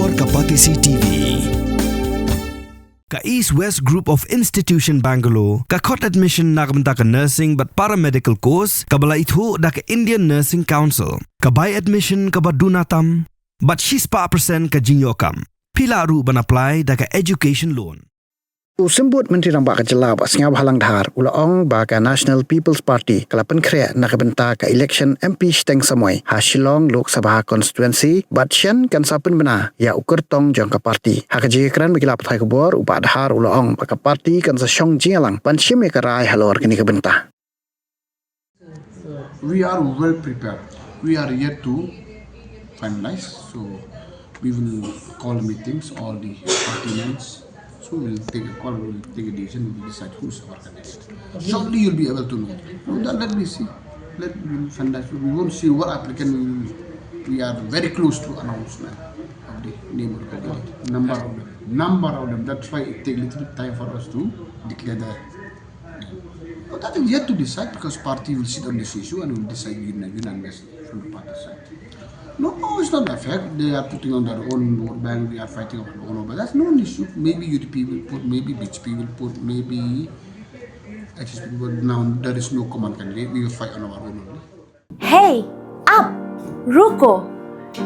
Halor Kapatisi TV. Ka East West Group of Institution Bangalore, ka khot admission na kabenta ka nursing but paramedical course, ka bala itho da ka Indian Nursing Council, ka buy admission ka badunatam, but she's pa percent ka jinyokam. Pila ru ban apply da ka education loan. Usembut Menteri Rambak Kejelab Asngab Halang Dhar ulaong baka National People's Party kalapan krea nak benta ka Elekshon MP Shiteng Samoi ha Shillong Lok Sabha constituency bat Shen kan sa Pynbna ya Kyrtong jong ka parti ha kejikran bagi lapat hai kubor upa Dhar ulaong baka parti kan sa Shong Jingalang pan shime ka rai halor kini ka benta. We are well prepared. We are yet to finalize, so we will call meetings, all the party members. So we will take a call, we will take a decision, we will decide who's our candidate. Shortly you'll be able to know. Let me see. We will finalize. We won't see what applicant we are very close to announcement of the name of the candidate. Number of them. That's why it takes a little bit time for us to declare the name. But that is yet to decide because party will sit on this issue and will decide unanimously from the party side. No, it's not a fact. They are putting on their own vote bank. We are fighting on our own. But that's no issue. Maybe UDP will put, maybe BHP will put, maybe HSP will. Now there is no common candidate. We will fight on our own only. Hey, up, ruko.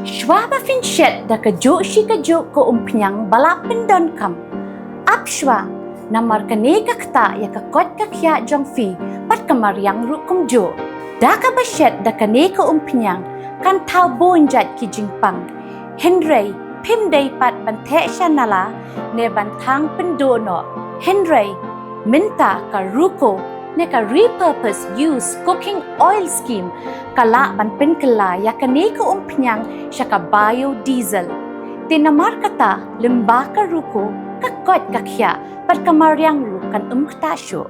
Shwa ba finshet da ka jo shi ka jo ko umpnyang balapin don kam. Up shwa, namar ka ne ka kta ya ka kot ka kya jong fi pat kamar yang rukum jo. Da ka bashet da ka ne ka umpnyang kan tau bonjat ki jingpang. Henry, Pynbna pat bante shanala ne bantang pendono. Henry, minta ka ruko ne ka repurpose use cooking oil scheme kala ban penkala ya ka ne ka umpnyang siya ka biodiesel. Tinamar kata limba ka ruko kakot kakya pat kamaryang ru kan umktasyo.